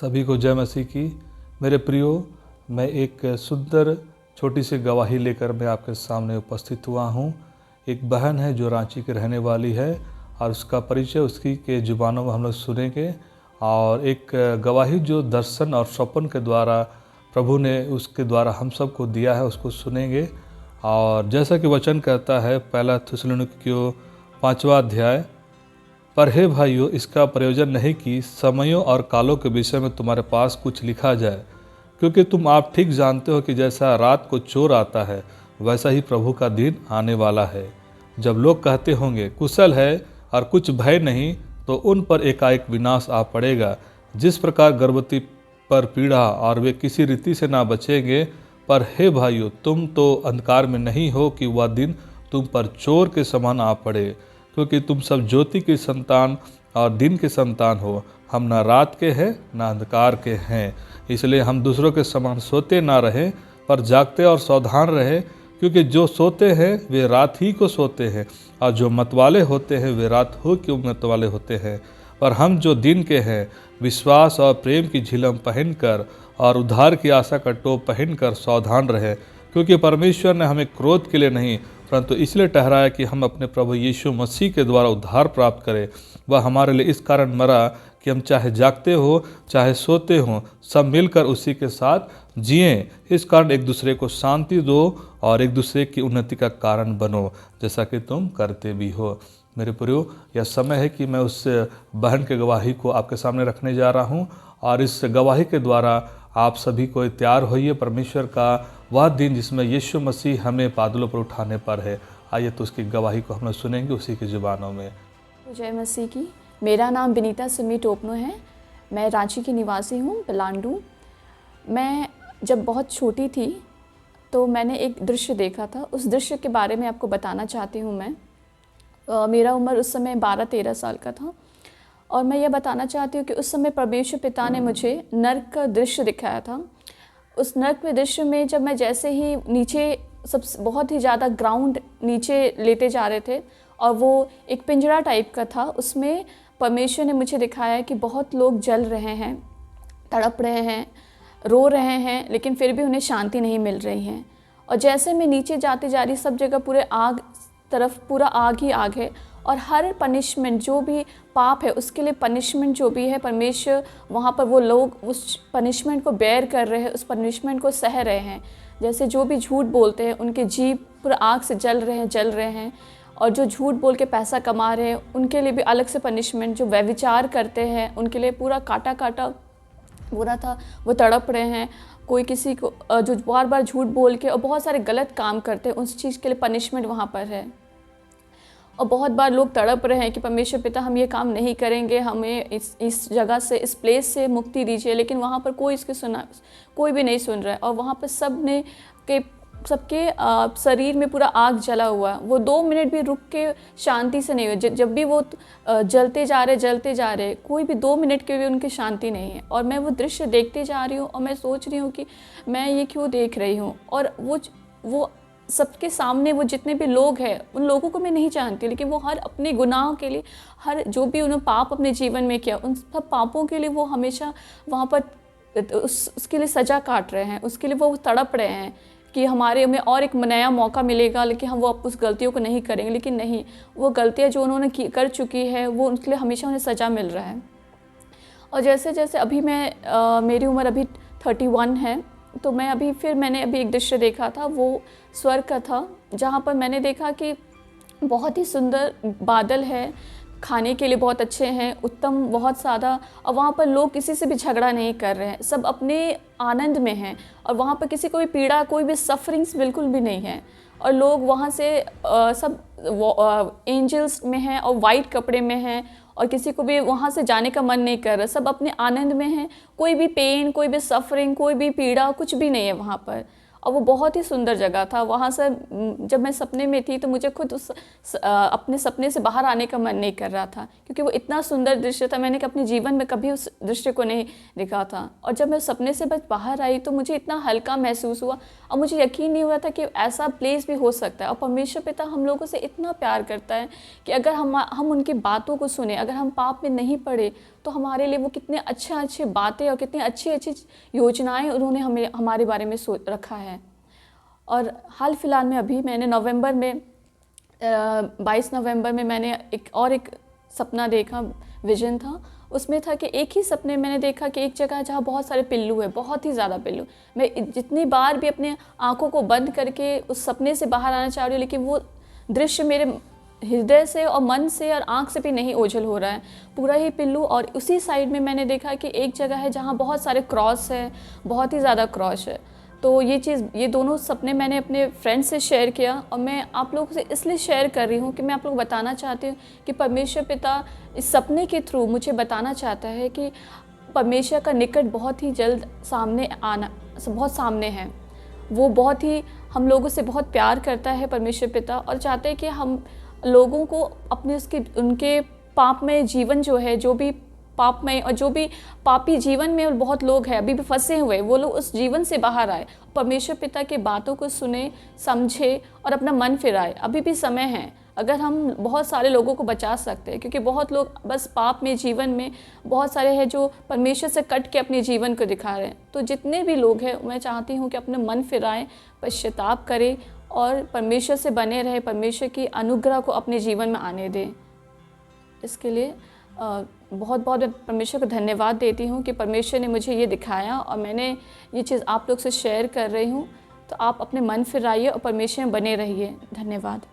सभी को जय मसीह की। मेरे प्रियो, मैं एक सुंदर छोटी सी गवाही लेकर मैं आपके सामने उपस्थित हुआ हूँ। एक बहन है जो रांची की रहने वाली है और उसका परिचय उसकी के जुबानों में हम लोग सुनेंगे, और एक गवाही जो दर्शन और स्वप्न के द्वारा प्रभु ने उसके द्वारा हम सबको दिया है उसको सुनेंगे। और जैसा कि वचन कहता है, पहला थिस्सलुनीकियों 5वां अध्याय, पर हे भाइयों, इसका प्रयोजन नहीं कि समयों और कालों के विषय में तुम्हारे पास कुछ लिखा जाए, क्योंकि तुम आप ठीक जानते हो कि जैसा रात को चोर आता है वैसा ही प्रभु का दिन आने वाला है। जब लोग कहते होंगे कुशल है और कुछ भय नहीं, तो उन पर एकाएक विनाश आ पड़ेगा। जिस प्रकार गर्भवती पर पीड़ा और वे किसी रीति से ना बचेंगे, पर हे भाइयों, तुम तो अंधकार में नहीं हो कि वह दिन तुम पर चोर के समान आ पड़े, क्योंकि तुम सब ज्योति की संतान और दिन के संतान हो। हम ना रात के हैं ना अंधकार के हैं, इसलिए हम दूसरों के समान सोते ना रहें, पर जागते और सावधान रहें। क्योंकि जो सोते हैं वे रात ही को सोते हैं, और जो मतवाले होते हैं वे रात हो क्यों मतवाले होते हैं। पर हम जो दिन के हैं, विश्वास और प्रेम की झिलम पहनकर और उद्धार की आशा का टोप पहनकर सावधान रहें। क्योंकि परमेश्वर ने हमें क्रोध के लिए नहीं, परंतु इसलिए ठहराया कि हम अपने प्रभु यीशु मसीह के द्वारा उद्धार प्राप्त करें। वह हमारे लिए इस कारण मरा कि हम चाहे जागते हो चाहे सोते हो, सब मिलकर उसी के साथ जिएं। इस कारण एक दूसरे को शांति दो और एक दूसरे की उन्नति का कारण बनो, जैसा कि तुम करते भी हो। मेरे प्रियो, यह समय है कि मैं उस बहन के गवाही को आपके सामने रखने जा रहा हूँ, और इस गवाही के द्वारा आप सभी को तैयार होइए परमेश्वर का वह दिन जिसमें यीशु मसीह हमें बादलों पर उठाने पर है। आइए तो उसकी गवाही को हम लोग सुनेंगे उसी की जुबानों में। जय मसीह की। मेरा नाम विनीता सिमी टोपनो है। मैं रांची की निवासी हूँ, पलांडू। मैं जब बहुत छोटी थी तो मैंने एक दृश्य देखा था। उस दृश्य के बारे में आपको बताना चाहती हूँ मैं। मेरा उम्र उस समय 12-13 साल का था, और मैं ये बताना चाहती हूँ कि उस समय परमेश्वर पिता ने मुझे नर्क का दृश्य दिखाया था। उस नर्क के दृश्य में जब मैं जैसे ही नीचे सब बहुत ही ज़्यादा ग्राउंड नीचे लेते जा रहे थे, और वो एक पिंजरा टाइप का था, उसमें परमेश्वर ने मुझे दिखाया कि बहुत लोग जल रहे हैं, तड़प रहे हैं, रो रहे हैं, लेकिन फिर भी उन्हें शांति नहीं मिल रही है। और जैसे मैं नीचे जाती जा रही, सब जगह पूरे आग तरफ पूरा आग ही आग है, और हर पनिशमेंट जो भी पाप है उसके लिए पनिशमेंट जो भी है, परमेश्वर वहाँ पर वो लोग उस पनिशमेंट को बेयर कर रहे हैं, उस पनिशमेंट को सह रहे हैं। जैसे जो भी झूठ बोलते हैं उनके जीभ पूरा आग से जल रहे हैं, और जो झूठ बोल के पैसा कमा रहे हैं उनके लिए भी अलग से पनिशमेंट। जो व्यभिचार करते हैं उनके लिए पूरा काटा काटा बुरा था, वो तड़प रहे हैं। कोई किसी को जो बार बार झूठ बोल के और बहुत सारे गलत काम करते हैं, उस चीज़ के लिए पनिशमेंट वहाँ पर है। और बहुत बार लोग तड़प रहे हैं कि परमेश्वर पिता हम ये काम नहीं करेंगे, हमें इस जगह से, इस प्लेस से मुक्ति दीजिए, लेकिन वहाँ पर कोई भी नहीं सुन रहा है। और वहाँ पर सबके शरीर में पूरा आग जला हुआ है। वो 2 मिनट भी रुक के शांति से नहीं हुए। जब भी वो जलते जा रहे, कोई भी 2 मिनट के भी उनकी शांति नहीं है। और मैं वो दृश्य देखते जा रही हूँ, और मैं सोच रही हूँ कि मैं ये क्यों देख रही हूँ। और वो सबके सामने वो जितने भी लोग हैं उन लोगों को मैं नहीं जानती, लेकिन वो हर अपने गुनाहों के लिए, हर जो भी उन्होंने पाप अपने जीवन में किया, उन सब पापों के लिए वो हमेशा वहाँ पर उसके लिए सज़ा काट रहे हैं, उसके लिए वो तड़प रहे हैं कि हमें और एक नया मौका मिलेगा, लेकिन हम वो उस गलतियों को नहीं करेंगे। लेकिन नहीं, वो गलतियाँ जो उन्होंने कर चुकी है वो उनके लिए हमेशा उन्हें सज़ा मिल रहा है। और जैसे जैसे अभी मेरी उम्र अभी 31 है, तो मैंने अभी एक दृश्य देखा था, वो स्वर्ग का था, जहाँ पर मैंने देखा कि बहुत ही सुंदर बादल है, खाने के लिए बहुत अच्छे हैं, उत्तम बहुत ज़्यादा, और वहाँ पर लोग किसी से भी झगड़ा नहीं कर रहे हैं, सब अपने आनंद में हैं। और वहाँ पर किसी को भी पीड़ा, कोई भी सफरिंग्स बिल्कुल भी नहीं है। और लोग वहाँ से सब एंजल्स में हैं और वाइट कपड़े में हैं, और किसी को भी वहाँ से जाने का मन नहीं कर रहा, सब अपने आनंद में हैं। कोई भी पेन, कोई भी सफरिंग, कोई भी पीड़ा, कुछ भी नहीं है वहाँ पर। और वो बहुत ही सुंदर जगह था। वहाँ से जब मैं सपने में थी तो मुझे खुद अपने सपने से बाहर आने का मन नहीं कर रहा था, क्योंकि वो इतना सुंदर दृश्य था। मैंने अपने जीवन में कभी उस दृश्य को नहीं देखा था। और जब मैं सपने से बस बाहर आई तो मुझे इतना हल्का महसूस हुआ और मुझे यकीन नहीं हुआ था कि ऐसा प्लेस भी हो सकता है। और परमेश्वर पिता हम लोगों से इतना प्यार करता है कि अगर हम उनकी बातों को सुने, अगर हम पाप में नहीं पड़े, तो हमारे लिए वो कितने अच्छी बातें और कितनी अच्छी योजनाएं उन्होंने हमारे बारे में सोच रखा है। और हाल फिलहाल में अभी मैंने 22 नवंबर में मैंने एक सपना देखा, विजन था। उसमें था कि एक ही सपने मैंने देखा कि एक जगह जहाँ बहुत सारे पिल्लू है, बहुत ही ज़्यादा पिल्लू। मैं जितनी बार भी अपने आँखों को बंद करके उस सपने से बाहर आना चाह रही हूँ, लेकिन वो दृश्य मेरे हृदय से और मन से और आँख से भी नहीं ओझल हो रहा है, पूरा ही पिल्लू। और उसी साइड में मैंने देखा कि एक जगह है जहाँ बहुत सारे क्रॉस है, बहुत ही ज़्यादा क्रॉस है। तो ये दोनों सपने मैंने अपने फ्रेंड से शेयर किया और मैं आप लोगों से इसलिए शेयर कर रही हूँ कि मैं आप लोग बताना चाहती हूँ कि परमेश्वर पिता इस सपने के थ्रू मुझे बताना चाहता है कि परमेश्वर का निकट बहुत ही जल्द बहुत सामने है। वो बहुत ही हम लोगों से बहुत प्यार करता है परमेश्वर पिता, और चाहते हैं कि हम लोगों को अपने उनके पापमय जीवन जो है, जो भी पापमय और जो भी पापी जीवन में बहुत लोग हैं अभी भी फंसे हुए, वो लोग उस जीवन से बाहर आए, परमेश्वर पिता की बातों को सुने, समझे और अपना मन फिराए। अभी भी समय है, अगर हम बहुत सारे लोगों को बचा सकते हैं, क्योंकि बहुत लोग बस पाप में जीवन में बहुत सारे हैं जो परमेश्वर से कट के अपने जीवन को दिखा रहे हैं। तो जितने भी लोग हैं मैं चाहती हूँ कि अपना मन फिराएं, पश्चाताप करें और परमेश्वर से बने रहे, परमेश्वर की अनुग्रह को अपने जीवन में आने दें। इसके लिए बहुत बहुत परमेश्वर को धन्यवाद देती हूँ कि परमेश्वर ने मुझे ये दिखाया और मैंने ये चीज़ आप लोग से शेयर कर रही हूँ। तो आप अपने मन फिराइए और परमेश्वर में बने रहिए। धन्यवाद।